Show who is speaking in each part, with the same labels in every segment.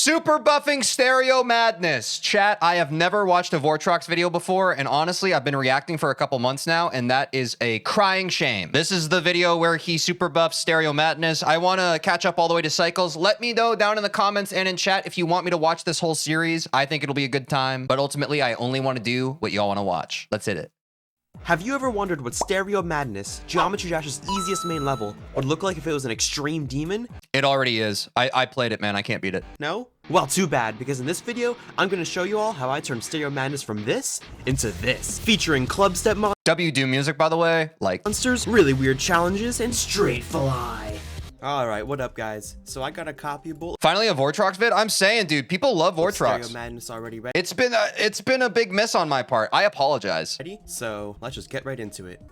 Speaker 1: Super buffing stereo madness. Chat, I have never watched a Vortrox video before, and honestly, I've been reacting for a couple months now, and that is a crying shame. This is the video where he super buffs stereo madness. I want to catch up all the way to cycles. Let me know down in the comments and in chat if you want me to watch this whole series. I think it'll be a good time, but ultimately, I only want to do what y'all want to watch. Let's hit it.
Speaker 2: Have you ever wondered what Stereo Madness, Geometry Dash's easiest main level, would look like if it was an extreme demon?
Speaker 1: It already is. I played it, man. I can't beat it.
Speaker 2: No? Well, too bad, because in this video, I'm going to show you all how I turned Stereo Madness from this into this, featuring club step
Speaker 1: W music, by the way, like
Speaker 2: monsters, really weird challenges, and straight fly. Alright, what up, guys? So I got a copyable.
Speaker 1: Finally a Vortrox vid. I'm saying, dude, people love Vortrox.
Speaker 2: Stereo Madness already ready.
Speaker 1: It's been a big miss on my part. I apologize.
Speaker 2: Ready? So let's just get right into it.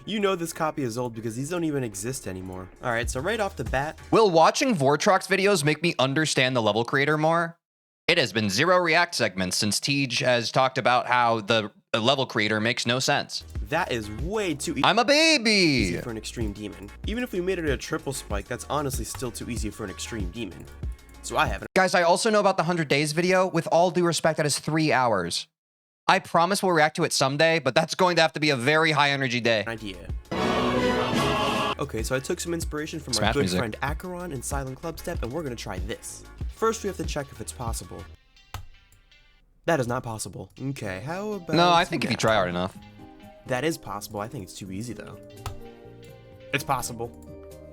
Speaker 2: You know this copy is old because these don't even exist anymore. Alright, so right off the bat,
Speaker 1: will watching Vortrox videos make me understand the level creator more? It has been 0 react segments since Tej has talked about how the level creator makes no sense.
Speaker 2: That is way too easy.
Speaker 1: I'm a baby
Speaker 2: For an extreme demon. Even if we made it a triple spike, that's honestly still too easy for an extreme demon. So I haven't.
Speaker 1: Guys, I also know about the 100 days video. With all due respect, that is 3 hours. I promise we'll react to it someday, but that's going to have to be a very high energy day.
Speaker 2: Idea. Okay, so I took some inspiration from our good friend Acheron and Silent Clubstep, and we're gonna try this. First, we have to check if it's possible. That is not possible. Okay, how about...
Speaker 1: No, I think if you try hard enough.
Speaker 2: That is possible. I think it's too easy, though. It's possible.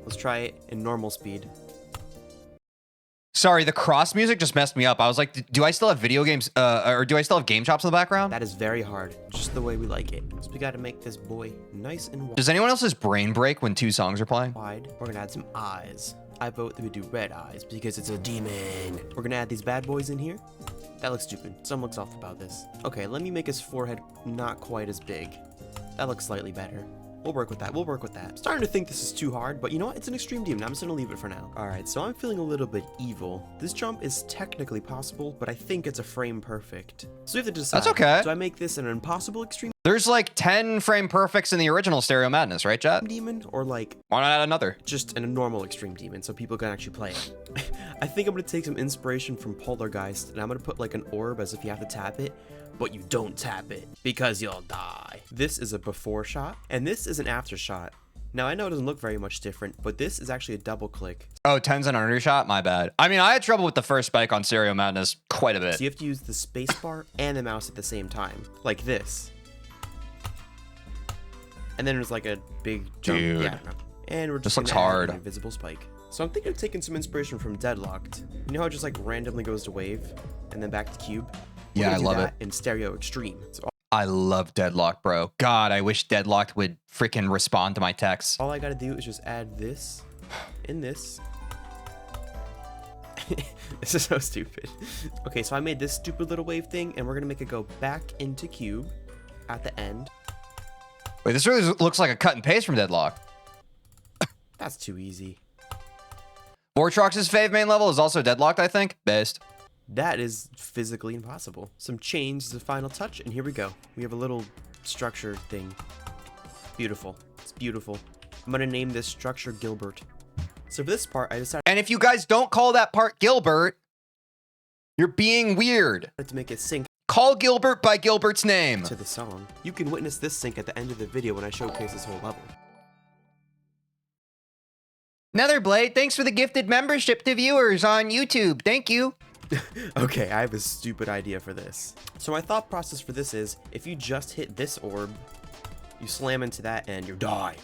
Speaker 2: Let's try it in normal speed.
Speaker 1: Sorry, the cross music just messed me up. I was like, do I still have video games, or do I still have game chops in the background?
Speaker 2: That is very hard, just the way we like it. So we gotta make this boy nice and wide.
Speaker 1: Does anyone else's brain break when 2 songs are playing?
Speaker 2: We're gonna add some eyes. I vote that we do red eyes because it's a demon. We're gonna add these bad boys in here. That looks stupid. Something looks off about this. Okay, let me make his forehead not quite as big. That looks slightly better. We'll work with that. We'll work with that. Starting to think this is too hard, but you know what? It's an extreme demon. I'm just gonna leave it for now. All right, so I'm feeling a little bit evil. This jump is technically possible, but I think it's a frame perfect. So we have to decide.
Speaker 1: That's okay.
Speaker 2: Do I make this an impossible extreme
Speaker 1: There's like 10 frame perfects in the original Stereo Madness, right, chat?
Speaker 2: demon, or like
Speaker 1: Why not add another?
Speaker 2: just a normal extreme demon so people can actually play it? I think I'm gonna take some inspiration from Poltergeist, and I'm gonna put like an orb as if you have to tap it, but you don't tap it because you'll die. This is a before shot, and this is an after shot. Now, I know it doesn't look very much different, but this is actually a double click.
Speaker 1: Oh, 10's an undershot? My bad. I mean, I had trouble with the first spike on Stereo Madness quite a bit.
Speaker 2: So you have to use the spacebar and the mouse at the same time, like this. And then there's like a big jump.
Speaker 1: Dude.
Speaker 2: Yeah, no. And we're just
Speaker 1: This looks
Speaker 2: gonna add
Speaker 1: hard.
Speaker 2: an invisible spike. So I'm thinking of taking some inspiration from Deadlocked. You know how it just like randomly goes to wave and then back to cube? We're
Speaker 1: Yeah, I
Speaker 2: gonna do
Speaker 1: love
Speaker 2: that
Speaker 1: it.
Speaker 2: in Stereo Extreme. So
Speaker 1: I love Deadlock, bro. God, I wish Deadlocked would freaking respond to my texts.
Speaker 2: all I gotta do is just add this in this. This is so stupid. Okay, so I made this stupid little wave thing, and we're gonna make it go back into cube at the end.
Speaker 1: Wait, this really looks like a cut and paste from Deadlock.
Speaker 2: That's too easy.
Speaker 1: Vortrox's fave main level is also Deadlocked, I think. Based.
Speaker 2: That is physically impossible. Some chains is the final touch, and here we go. We have a little structure thing. Beautiful. It's beautiful. I'm gonna name this structure Gilbert. So for this part, I decided
Speaker 1: And if you guys don't call that part Gilbert, you're being weird.
Speaker 2: to make it sync
Speaker 1: Call Gilbert by Gilbert's name.
Speaker 2: to the song. You can witness this sync at the end of the video when I showcase this whole level.
Speaker 1: Netherblade, thanks for the gifted membership to viewers on YouTube. Thank you.
Speaker 2: Okay, I have a stupid idea for this. So my thought process for this is, if you just hit this orb, you slam into that and you die.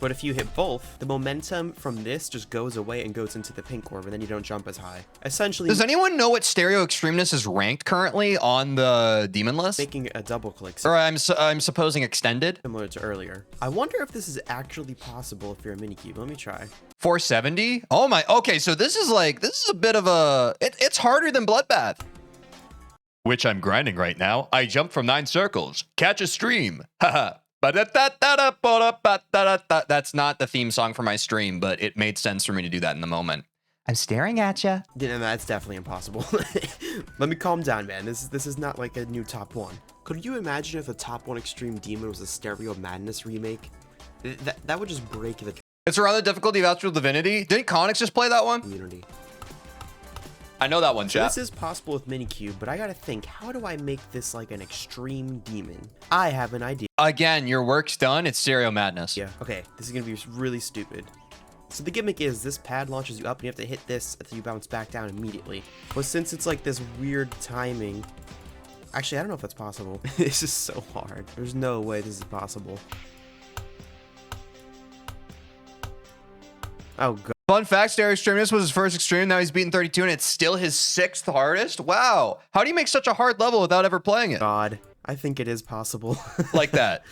Speaker 2: But if you hit both, the momentum from this just goes away and goes into the pink orb, and then you don't jump as high. Essentially,
Speaker 1: Does anyone know what Stereo Extremeness is ranked currently on the demon list?
Speaker 2: making a double click
Speaker 1: Or I'm supposing extended.
Speaker 2: similar to earlier. I wonder if this is actually possible if you're a minikube. Let me try.
Speaker 1: 470? Oh my, okay, so this is a bit of a, it's harder than Bloodbath. Which I'm grinding right now. I jumped from 9 circles. Catch a stream. Haha. That's not the theme song for my stream, but it made sense for me to do that in the moment. I'm staring at ya.
Speaker 2: Yeah, that's definitely impossible. Let me calm down, man. This is not like a new top 1. Could you imagine if the top 1 Extreme Demon was a Stereo Madness remake? That would just break the
Speaker 1: It's around the difficulty of Astral Divinity. Didn't Connix just play that one?
Speaker 2: community.
Speaker 1: I know that one,
Speaker 2: So
Speaker 1: chat.
Speaker 2: this is possible with Minikube, but I gotta think, how do I make this like an extreme demon? I have an idea.
Speaker 1: Again, your work's done. It's stereo madness.
Speaker 2: Yeah, okay, this is gonna be really stupid. So the gimmick is this pad launches you up and you have to hit this until you bounce back down immediately. But since it's like this weird timing, actually I don't know if that's possible. This is so hard. There's no way this is possible. Oh god.
Speaker 1: Fun fact, Stereo Extremis was his first extreme. Now he's beaten 32 and it's still his 6th hardest. Wow. How do you make such a hard level without ever playing it?
Speaker 2: God, I think it is possible.
Speaker 1: Like that.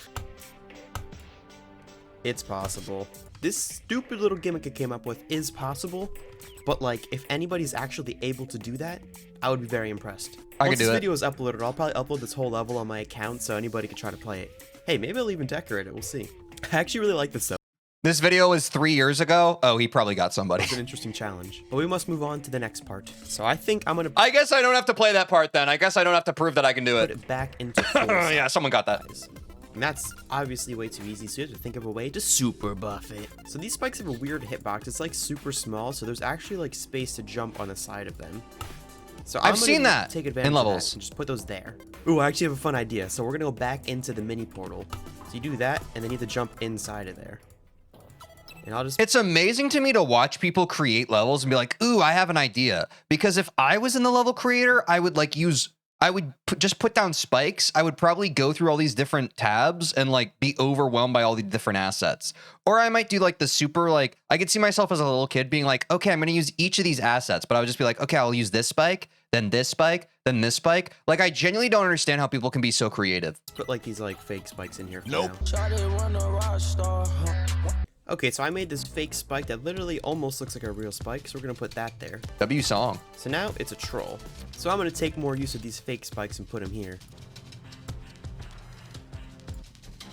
Speaker 2: It's possible. This stupid little gimmick I came up with is possible, but like if anybody's actually able to do that, I would be very impressed.
Speaker 1: I
Speaker 2: Once
Speaker 1: can do
Speaker 2: this
Speaker 1: it.
Speaker 2: video is uploaded, I'll probably upload this whole level on my account so anybody can try to play it. Hey, maybe I'll even decorate it, we'll see. I actually really like this though.
Speaker 1: This video was 3 years ago. Oh, he probably got somebody.
Speaker 2: It's an interesting challenge. But we must move on to the next part. So I think I'm gonna
Speaker 1: I guess I don't have to play that part then. I guess I don't have to prove that I can do
Speaker 2: put
Speaker 1: it.
Speaker 2: it back into full size.
Speaker 1: Yeah, someone got that.
Speaker 2: And that's obviously way too easy, so you have to think of a way to super buff it. So these spikes have a weird hitbox. It's like super small, so there's actually like space to jump on the side of them. So
Speaker 1: I've seen that
Speaker 2: take advantage
Speaker 1: in
Speaker 2: of
Speaker 1: levels.
Speaker 2: that and just put those there. Ooh, I actually have a fun idea. So we're gonna go back into the mini portal. So you do that, and then you have to jump inside of there. And I'll just
Speaker 1: It's amazing to me to watch people create levels and be like, ooh, I have an idea. Because if I was in the level creator, I would like just put down spikes. I would probably go through all these different tabs and like be overwhelmed by all the different assets. Or I might do like the super, like, I could see myself as a little kid being like, okay, I'm going to use each of these assets, but I would just be like, okay, I'll use this spike, then this spike, then this spike. Like, I genuinely don't understand how people can be so creative.
Speaker 2: put like these like fake spikes in here for
Speaker 1: Nope.
Speaker 2: now. Okay, so I made this fake spike that literally almost looks like a real spike, so we're gonna put that there.
Speaker 1: W song.
Speaker 2: So now it's a troll. So I'm gonna take more use of these fake spikes and put them here.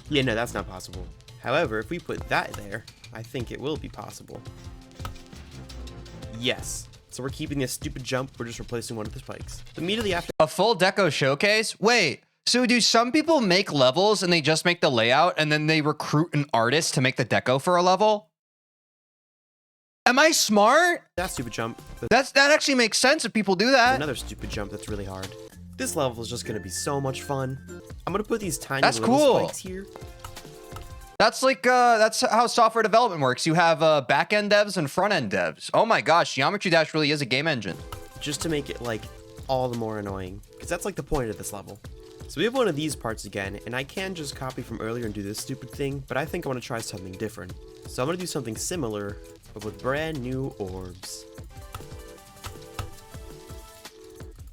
Speaker 2: Yeah, no, that's not possible. However, if we put that there, I think it will be possible. Yes. So we're keeping this stupid jump, we're just replacing one of the spikes. Immediately after
Speaker 1: A full deco showcase? Wait, so do some people make levels and they just make the layout and then they recruit an artist to make the deco for a level? Am I smart?
Speaker 2: that stupid jump,
Speaker 1: That actually makes sense if people do that.
Speaker 2: another stupid jump that's really hard. This level is just gonna be so much fun. I'm gonna put these tiny
Speaker 1: That's
Speaker 2: little
Speaker 1: cool.
Speaker 2: spikes here.
Speaker 1: That's like, that's how software development works. You have back-end devs and front-end devs. Oh my gosh, Geometry Dash really is a game engine.
Speaker 2: Just to make it like all the more annoying, because that's like the point of this level. So we have one of these parts again, and I can just copy from earlier and do this stupid thing, but I think I want to try something different. So I'm going to do something similar, but with brand new orbs.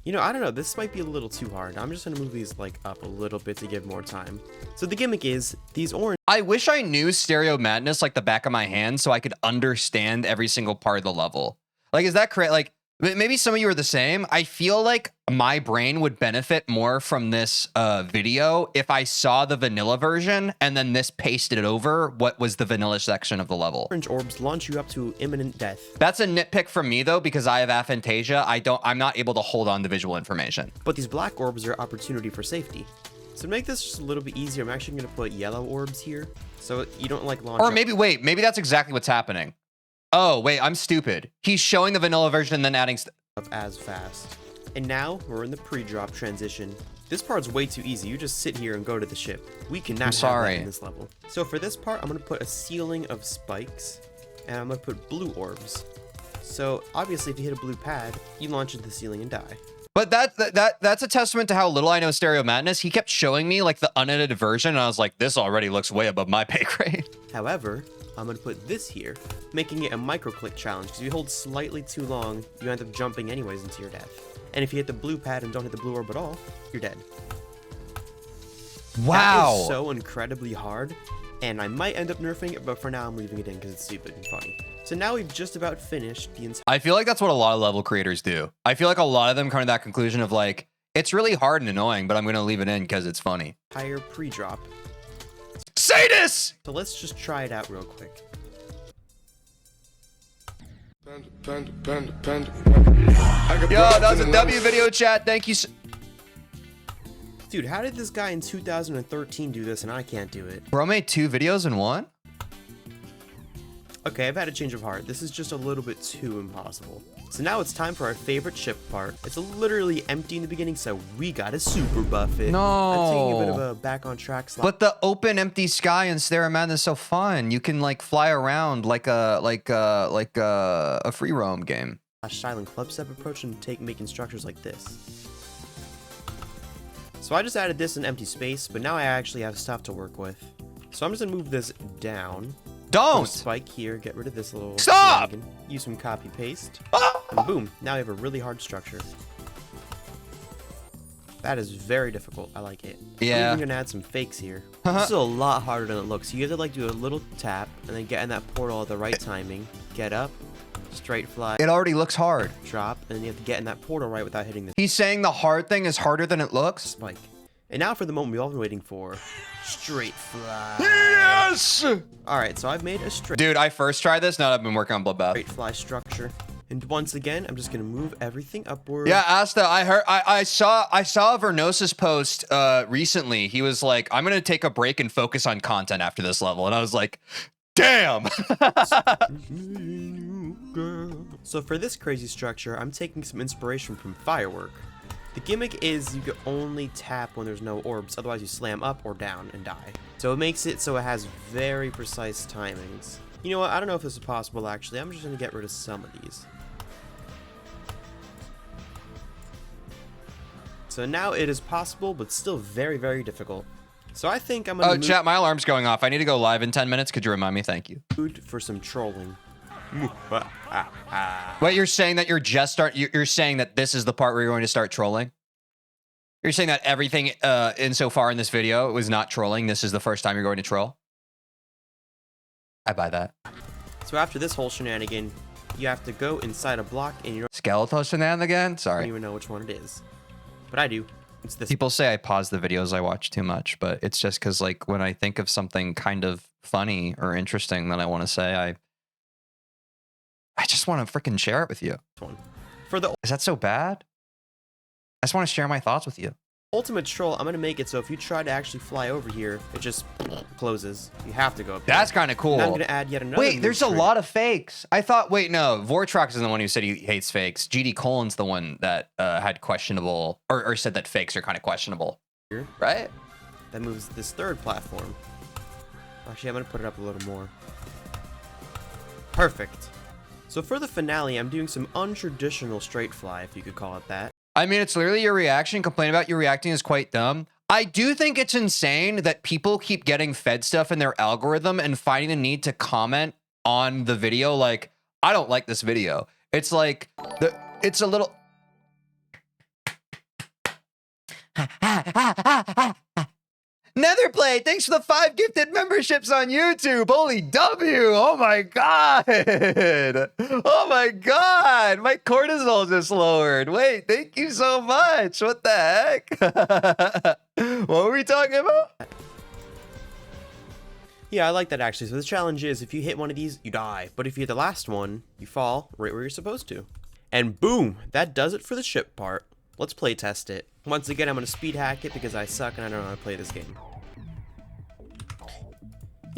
Speaker 2: You know, I don't know, this might be a little too hard. I'm just going to move these like up a little bit to give more time. So the gimmick is, these orange
Speaker 1: I wish I knew Stereo Madness like the back of my hand so I could understand every single part of the level. Like, is that correct? Like, maybe some of you are the same. I feel like my brain would benefit more from this video if I saw the vanilla version and then this pasted it over what was the vanilla section of the level.
Speaker 2: orbs launch you up to imminent death.
Speaker 1: That's a nitpick from me though, because I have aphantasia. I'm not able to hold on to visual information.
Speaker 2: But these black orbs are opportunity for safety. So to make this just a little bit easier, I'm actually going to put yellow orbs here. So you don't like launch
Speaker 1: Or
Speaker 2: up.
Speaker 1: maybe, wait, maybe that's exactly what's happening. Oh, wait, I'm stupid. He's showing the vanilla version and then adding...
Speaker 2: Up as fast. And now we're in the pre-drop transition. This part's way too easy. You just sit here and go to the ship. We cannot have
Speaker 1: sorry.
Speaker 2: that in this level. So for this part, I'm going to put a ceiling of spikes, and I'm going to put blue orbs. So obviously if you hit a blue pad, you launch into the ceiling and die.
Speaker 1: But that's a testament to how little I know Stereo Madness. He kept showing me like the unedited version, and I was like, this already looks way above my pay grade.
Speaker 2: However, I'm going to put this here, making it a micro-click challenge, because if you hold slightly too long, you end up jumping anyways into your death. And if you hit the blue pad and don't hit the blue orb at all, you're dead.
Speaker 1: Wow.
Speaker 2: That is so incredibly hard, and I might end up nerfing it, but for now I'm leaving it in because it's stupid and funny. So now we've just about finished the entire
Speaker 1: I feel like that's what a lot of level creators do. I feel like a lot of them come to that conclusion of like, it's really hard and annoying, but I'm going to leave it in because it's funny.
Speaker 2: pre-drop.
Speaker 1: Say this!
Speaker 2: So let's just try it out real quick.
Speaker 1: Yo, that was a W video chat. Thank you.
Speaker 2: Dude, how did this guy in 2013 do this and I can't do it?
Speaker 1: Bro made 2 videos in one?
Speaker 2: Okay, I've had a change of heart. This is just a little bit too impossible. So now it's time for our favorite ship part. It's literally empty in the beginning, so we gotta super buff it.
Speaker 1: No.
Speaker 2: I'm taking a bit of a back on track slide.
Speaker 1: But the open empty sky in Stereo Madness is so fun. You can like fly around like a free roam game.
Speaker 2: Silent club step approach and making structures like this. So I just added this in empty space, but now I actually have stuff to work with. So I'm just gonna move this down.
Speaker 1: Don't!
Speaker 2: Put a spike here, get rid of this little...
Speaker 1: Stop!
Speaker 2: Dragon, use some copy paste.
Speaker 1: Ah!
Speaker 2: And boom, now we have a really hard structure. That is very difficult. I like it.
Speaker 1: Yeah.
Speaker 2: I'm even gonna add some fakes here. This is a lot harder than it looks. You have to like do a little tap and then get in that portal at the right timing. Get up, straight fly,
Speaker 1: It already looks hard.
Speaker 2: drop, and then you have to get in that portal right without hitting the
Speaker 1: He's saying the hard thing is harder than it looks?
Speaker 2: spike. And now for the moment we've all been waiting for. Straight fly.
Speaker 1: Yes!
Speaker 2: Alright, so I've made a straight
Speaker 1: Dude, I first tried this, now that I've been working on Bloodbath.
Speaker 2: fly structure. And once again, I'm just gonna move everything upward.
Speaker 1: Yeah, Asta, I saw a Vernosis post recently. He was like, I'm gonna take a break and focus on content after this level. And I was like, damn!
Speaker 2: So for this crazy structure, I'm taking some inspiration from Firework. The gimmick is you can only tap when there's no orbs, otherwise you slam up or down and die. So it makes it so it has very precise timings. You know what, I don't know if this is possible actually, I'm just gonna get rid of some of these. So now it is possible, but still very, very difficult. So I think I'm gonna
Speaker 1: Chat, my alarm's going off. I need to go live in 10 minutes. Could you remind me? Thank you.
Speaker 2: move for some trolling.
Speaker 1: Wait, you're saying that you're saying that this is the part where you're going to start trolling? You're saying that everything insofar in this video was not trolling. This is the first time you're going to troll? I buy that.
Speaker 2: So after this whole shenanigan, you have to go inside a block and you
Speaker 1: Skeletal shenanigan?
Speaker 2: don't
Speaker 1: Sorry.
Speaker 2: even know which one it is. But I do. It's this.
Speaker 1: People say I pause the videos I watch too much, but it's just because like when I think of something kind of funny or interesting that I want to say, I just want to freaking share it with you.
Speaker 2: One. For the
Speaker 1: Is that so bad? I just want to share my thoughts with you.
Speaker 2: ultimate troll, I'm going to make it so if you try to actually fly over here, it just closes. You have to go up here.
Speaker 1: That's kind of cool.
Speaker 2: And I'm going to add yet another
Speaker 1: Wait,
Speaker 2: move
Speaker 1: there's a
Speaker 2: trick.
Speaker 1: lot of fakes. I thought, wait, no, Vortrox is the one who said he hates fakes. GD Colin's the one that had questionable, or said that fakes are kind of questionable.
Speaker 2: Here.
Speaker 1: Right?
Speaker 2: That moves this third platform. Actually, I'm going to put it up a little more. Perfect. So for the finale, I'm doing some untraditional straight fly, if you could call it that.
Speaker 1: I mean, it's literally your reaction. Complain about your reacting is quite dumb. I do think it's insane that people keep getting fed stuff in their algorithm and finding the need to comment on the video like, I don't like this video. It's like, it's a little... Netherplay, thanks for the 5 gifted memberships on YouTube. Holy W. Oh my God. Oh my God. My cortisol just lowered. Wait, thank you so much. What the heck? What were we talking about?
Speaker 2: Yeah, I like that actually. So the challenge is if you hit one of these, you die. But if you hit the last one, you fall right where you're supposed to. And boom, that does it for the ship part. Let's play test it. Once again, I'm going to speed hack it because I suck and I don't know how to play this game.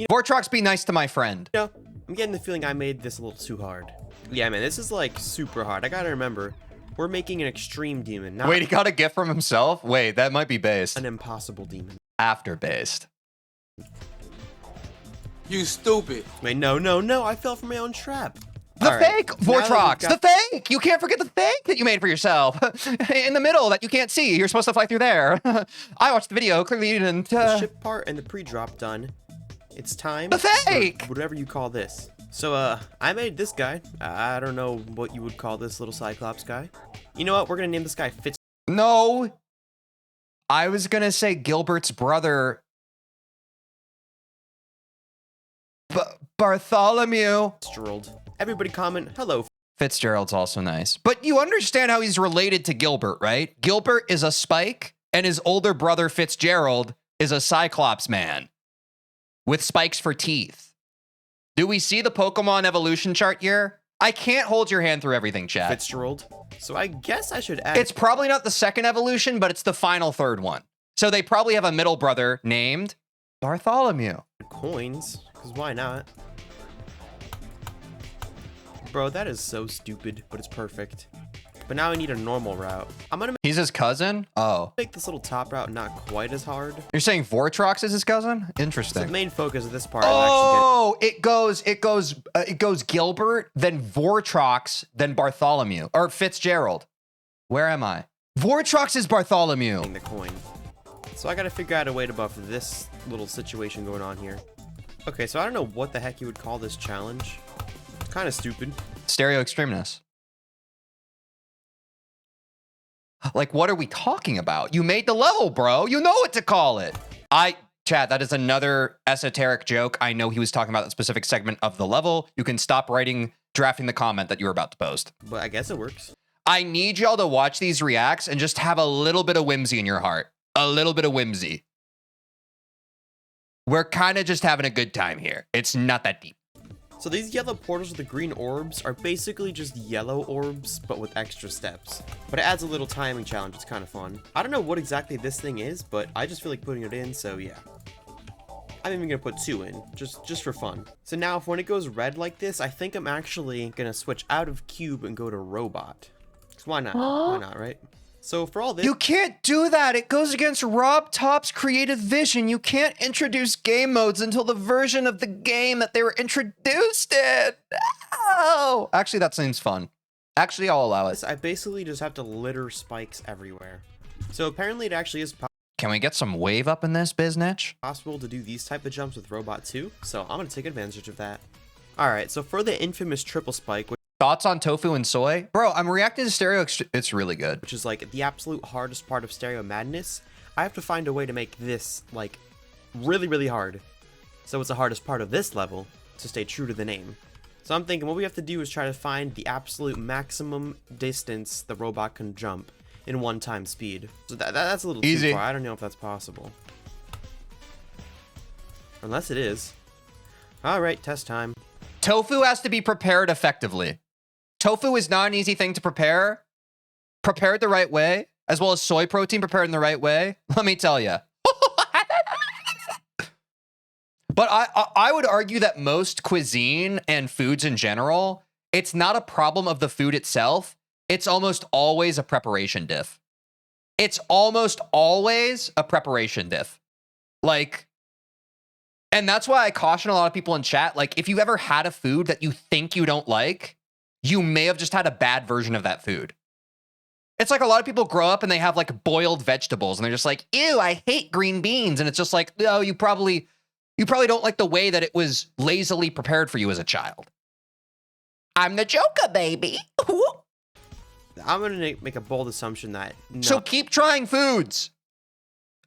Speaker 1: Vortrox, be nice to my friend.
Speaker 2: You know, I'm getting the feeling I made this a little too hard. Yeah, man, this is like super hard. I gotta remember, we're making an extreme demon, not
Speaker 1: Wait, he got a gift from himself? Wait, that might be based.
Speaker 2: an impossible demon.
Speaker 1: After based.
Speaker 3: You stupid.
Speaker 2: Wait, no, I fell for my own trap.
Speaker 1: The
Speaker 2: All right,
Speaker 1: fake,
Speaker 2: now that
Speaker 1: Vortrox,
Speaker 2: we've got-
Speaker 1: the fake! You can't forget the fake that you made for yourself. In the middle that you can't see. You're supposed to fly through there. I watched the video, clearly you didn't.
Speaker 2: The ship part and the pre-drop done. It's time
Speaker 1: The
Speaker 2: for
Speaker 1: fake!
Speaker 2: whatever you call this. So, I made this guy. I don't know what you would call this little Cyclops guy. You know what? We're gonna name this guy
Speaker 1: No. I was gonna say Gilbert's brother. Bartholomew.
Speaker 2: Fitzgerald. Everybody comment, hello.
Speaker 1: Fitzgerald's also nice. But you understand how he's related to Gilbert, right? Gilbert is a Spike, and his older brother Fitzgerald is a Cyclops man with spikes for teeth. Do we see the Pokemon evolution chart here? I can't hold your hand through everything, chat.
Speaker 2: Fitzgerald. So I guess I should add...
Speaker 1: It's probably not the second evolution, but it's the final third one. So they probably have a middle brother named Bartholomew.
Speaker 2: coins, because why not? Bro, that is so stupid, but it's perfect. But now I need a normal route. I'm gonna
Speaker 1: He's his cousin? Oh.
Speaker 2: make this little top route not quite as hard.
Speaker 1: You're saying Vortrox is his cousin?
Speaker 2: So
Speaker 1: Interesting.
Speaker 2: the main focus of this part is actually
Speaker 1: Oh, it goes Gilbert, then Vortrox, then Bartholomew. Or Fitzgerald. Where am I? Vortrox is Bartholomew.
Speaker 2: getting the coin. So I gotta figure out a way to buff this little situation going on here. Okay, so I don't know what the heck you would call this challenge. It's kind of stupid.
Speaker 1: Stereo extremeness. Like, what are we talking about? You made the level, bro. You know what to call it. Chat, that is another esoteric joke. I know he was talking about that specific segment of the level. You can stop drafting the comment that you were about to post.
Speaker 2: But I guess it works.
Speaker 1: I need y'all to watch these reacts and just have a little bit of whimsy in your heart. A little bit of whimsy. We're kind of just having a good time here. It's not that deep.
Speaker 2: So these yellow portals with the green orbs are basically just yellow orbs, but with extra steps. But it adds a little timing challenge. It's kind of fun. I don't know what exactly this thing is, but I just feel like putting it in, so yeah. I'm even gonna put 2 in, just for fun. So now, if when it goes red like this, I think I'm actually gonna switch out of cube and go to robot. 'Cause why not? Why not, right? So for all this,
Speaker 1: You can't do that. It goes against Rob Top's creative vision. You can't introduce game modes until the version of the game that they were introduced in. Oh, actually, that seems fun. Actually, I'll allow it.
Speaker 2: I basically just have to litter spikes everywhere. So apparently it actually is
Speaker 1: Can we get some wave up in this biznitch?
Speaker 2: possible to do these type of jumps with robot too. So I'm gonna take advantage of that. All right, so for the infamous triple spike,
Speaker 1: Thoughts on tofu and soy? Bro, I'm reacting to stereo. It's really good.
Speaker 2: which is like the absolute hardest part of Stereo Madness, I have to find a way to make this like really, really hard. So it's the hardest part of this level to stay true to the name. So I'm thinking what we have to do is try to find the absolute maximum distance the robot can jump in 1 time speed. So that's a little
Speaker 1: Easy.
Speaker 2: too far. I don't know if that's possible. Unless it is. All right, test time.
Speaker 1: Tofu has to be prepared effectively. Tofu is not an easy thing to prepare. Prepared the right way, as well as soy protein prepared in the right way. Let me tell you. But I would argue that most cuisine and foods in general, it's not a problem of the food itself. It's almost always a preparation diff. It's almost always a preparation diff. Like, and that's why I caution a lot of people in chat. Like, if you ever had a food that you think you don't like, you may have just had a bad version of that food. It's like a lot of people grow up and they have like boiled vegetables and they're just like, ew, I hate green beans. And it's just like, no, you probably don't like the way that it was lazily prepared for you as a child. I'm the Joker, baby.
Speaker 2: I'm gonna make a bold assumption that
Speaker 1: So keep trying foods.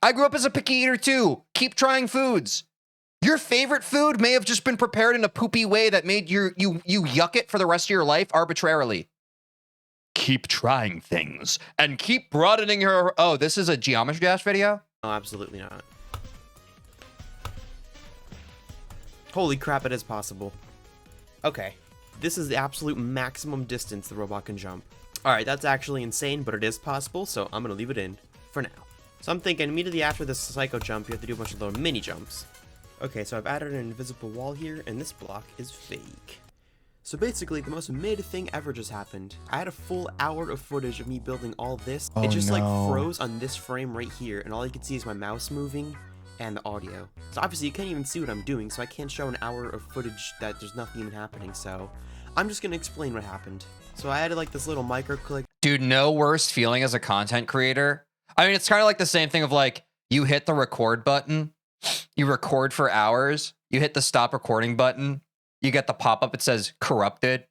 Speaker 1: I grew up as a picky eater too. Keep trying foods. Your favorite food may have just been prepared in a poopy way that made you yuck it for the rest of your life arbitrarily. Keep trying things and keep broadening your... Oh, this is a Geometry Dash video?
Speaker 2: No, absolutely not. Holy crap, it is possible. Okay, this is the absolute maximum distance the robot can jump. Alright, that's actually insane, but it is possible, so I'm gonna leave it in for now. So I'm thinking immediately after this psycho jump, you have to do a bunch of little mini jumps. Okay, so I've added an invisible wall here, and this block is fake. So basically, the most mid thing ever just happened. I had a full hour of footage of me building all this. It just like froze on this frame right here, and all you can see is my mouse moving and the audio. So obviously you can't even see what I'm doing, so I can't show an hour of footage that there's nothing even happening, so I'm just gonna explain what happened. So I added like this little micro click.
Speaker 1: Dude, no worst feeling as a content creator. I mean, it's kind of like the same thing of like, you hit the record button, you record for hours, you hit the stop recording button, you get the pop-up, it says corrupted.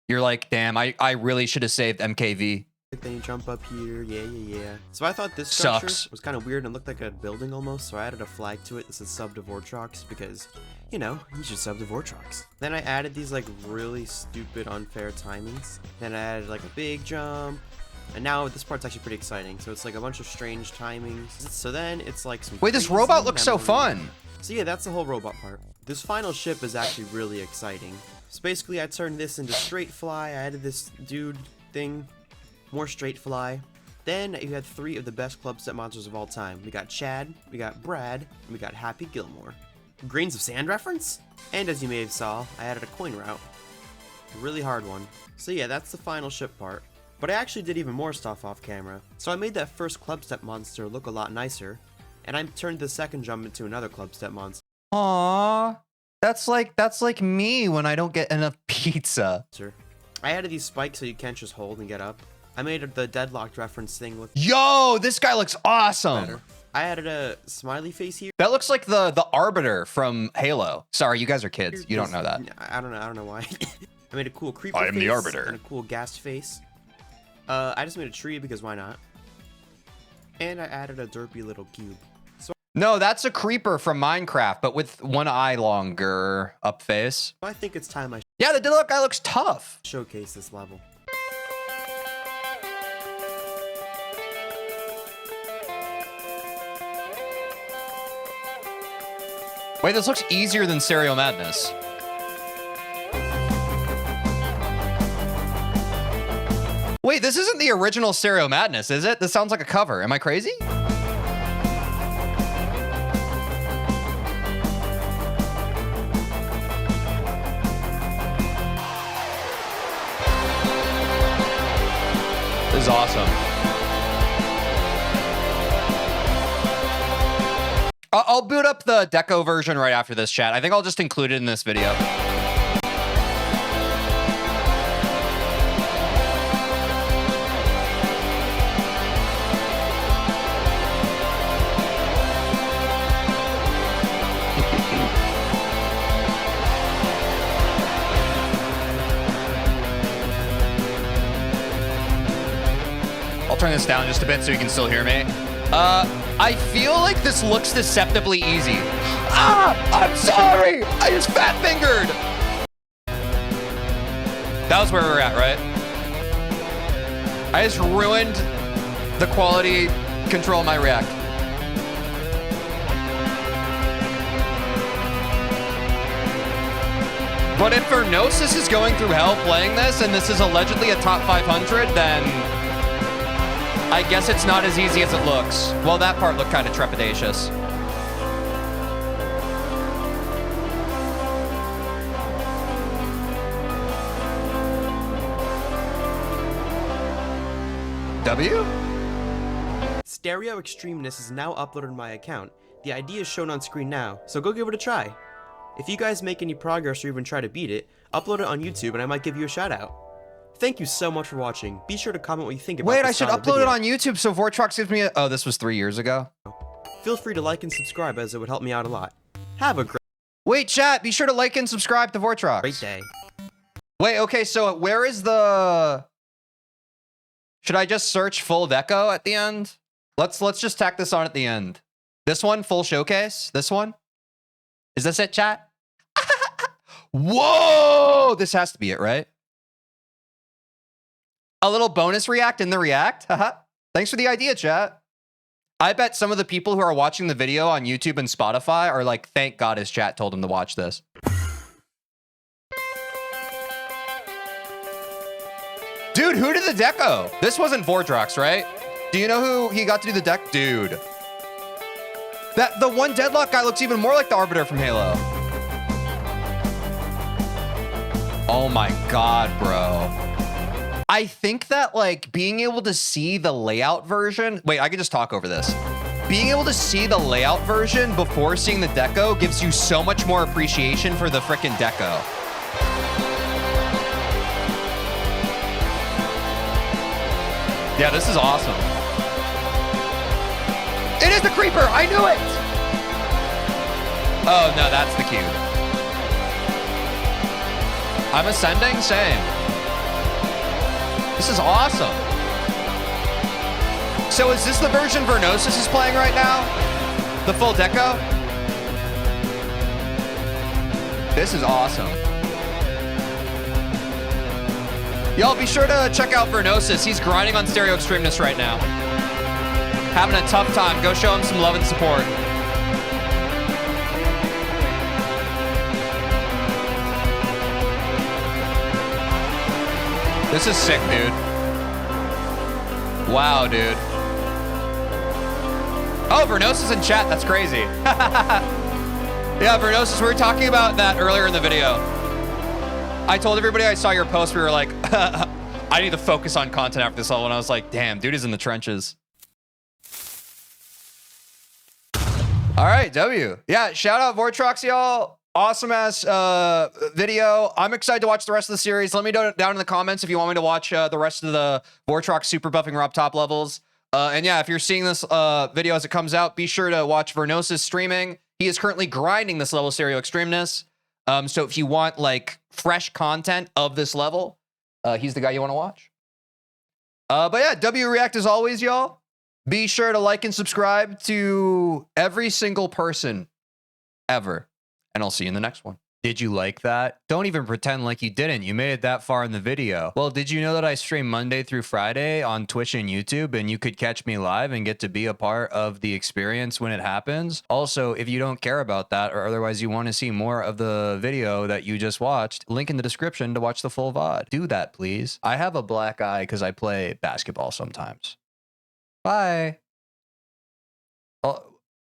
Speaker 1: You're like, damn, I really should have saved MKV.
Speaker 2: Then you jump up here, yeah. So I thought this structure
Speaker 1: Sucks.
Speaker 2: was kind of weird and looked like a building almost, so I added a flag to it that says sub to Vortrox because, you know, you should sub to Vortrox. Then I added these like really stupid unfair timings. Then I added like a big jump. And now this part's actually pretty exciting. So it's like a bunch of strange timings. So then it's like some
Speaker 1: Wait, this
Speaker 2: crazy
Speaker 1: robot looks so
Speaker 2: memory.
Speaker 1: fun.
Speaker 2: So yeah, that's the whole robot part. This final ship is actually really exciting. So basically I turned this into straight fly. I added this dude thing. More straight fly. Then you had 3 of the best club set monsters of all time. We got Chad, we got Brad, and we got Happy Gilmore. Grains of Sand reference? And as you may have saw, I added a coin route. Really hard one. So yeah, that's the final ship part. But I actually did even more stuff off camera. So I made that first clubstep monster look a lot nicer, and I turned the second jump into another clubstep monster.
Speaker 1: Aww. That's like me when I don't get enough pizza.
Speaker 2: I added these spikes so you can't just hold and get up. I made the deadlocked reference thing look
Speaker 1: Yo, this guy looks awesome.
Speaker 2: better. I added a smiley face here.
Speaker 1: That looks like the Arbiter from Halo. Sorry, you guys are kids. You don't know that.
Speaker 2: I don't know why. I made a cool creeper
Speaker 1: I am
Speaker 2: face
Speaker 1: the Arbiter.
Speaker 2: and a cool ghast face. I just made a tree because why not? And I added a derpy little cube. So
Speaker 1: No, that's a creeper from Minecraft, but with one eye longer up face.
Speaker 2: I think it's time I
Speaker 1: Yeah, the deadlock guy looks tough.
Speaker 2: showcase this level.
Speaker 1: Wait, this looks easier than Stereo Madness. Wait, this isn't the original Stereo Madness, is it? This sounds like a cover. Am I crazy? This is awesome. I'll boot up the deco version right after this, chat. I think I'll just include it in this video. I'll turn this down just a bit so you can still hear me. I feel like this looks deceptively easy. Ah! I'm sorry! I just fat fingered! That was where we were at, right? I just ruined the quality control of my react. But if Vernosis is going through hell playing this, and this is allegedly a top 500, then I guess it's not as easy as it looks. Well, that part looked kind of trepidatious. W?
Speaker 2: Stereo Extremeness is now uploaded to my account. The ID is shown on screen now, so go give it a try. If you guys make any progress or even try to beat it, upload it on YouTube and I might give you a shout out. Thank you so much for watching. Be sure to comment what you think about
Speaker 1: Wait,
Speaker 2: this
Speaker 1: I should
Speaker 2: style of
Speaker 1: upload
Speaker 2: video.
Speaker 1: it on YouTube so Vortrox gives me a... Oh, this was 3 years ago.
Speaker 2: Feel free to like and subscribe as it would help me out a lot. Have a
Speaker 1: Wait, chat, be sure to like and subscribe to Vortrox.
Speaker 2: great day.
Speaker 1: Wait, okay, so where is the... Should I just search full deco at the end? Let's just tack this on at the end. This one, full showcase? This one? Is this it, chat? Whoa! This has to be it, right? A little bonus react in the react? Haha. Thanks for the idea, chat. I bet some of the people who are watching the video on YouTube and Spotify are like, thank God his chat told him to watch this. Dude, who did the deco? This wasn't Vordrox, right? Do you know who he got to do the deck? Dude. The one deadlock guy looks even more like the Arbiter from Halo. Oh my God, bro. I think that like being able to see the layout version. Wait, I could just talk over this. Being able to see the layout version before seeing the deco gives you so much more appreciation for the frickin' deco. Yeah, this is awesome. It is the creeper! I knew it! Oh, no, that's the cube. I'm ascending? Same. This is awesome. So is this the version Vernosis is playing right now? The full deco? This is awesome. Y'all be sure to check out Vernosis. He's grinding on Stereo Extremeness right now. Having a tough time. Go show him some love and support. This is sick, dude. Wow, dude. Oh, Vernosis in chat. That's crazy. Yeah, Vernosis, we were talking about that earlier in the video. I told everybody I saw your post. We were like, I need to focus on content after this level. And I was like, damn, dude is in the trenches. All right, W. Yeah, shout out Vortrox, y'all. Awesome ass video. I'm excited to watch the rest of the series. Let me know down in the comments if you want me to watch the rest of the Vortrox super buffing Rob top levels. And yeah, if you're seeing this video as it comes out, be sure to watch Vernosis streaming. He is currently grinding this level, Stereo Extremeness. So if you want like fresh content of this level, he's the guy you want to watch. But yeah, W React as always, y'all. Be sure to like and subscribe to every single person ever. And I'll see you in the next one. Did you like that? Don't even pretend like you didn't. You made it that far in the video. Well, did you know that I stream Monday through Friday on Twitch and YouTube, and you could catch me live and get to be a part of the experience when it happens? Also, if you don't care about that, or otherwise you want to see more of the video that you just watched, link in the description to watch the full VOD. Do that, please. I have a black eye because I play basketball sometimes. Bye. Oh,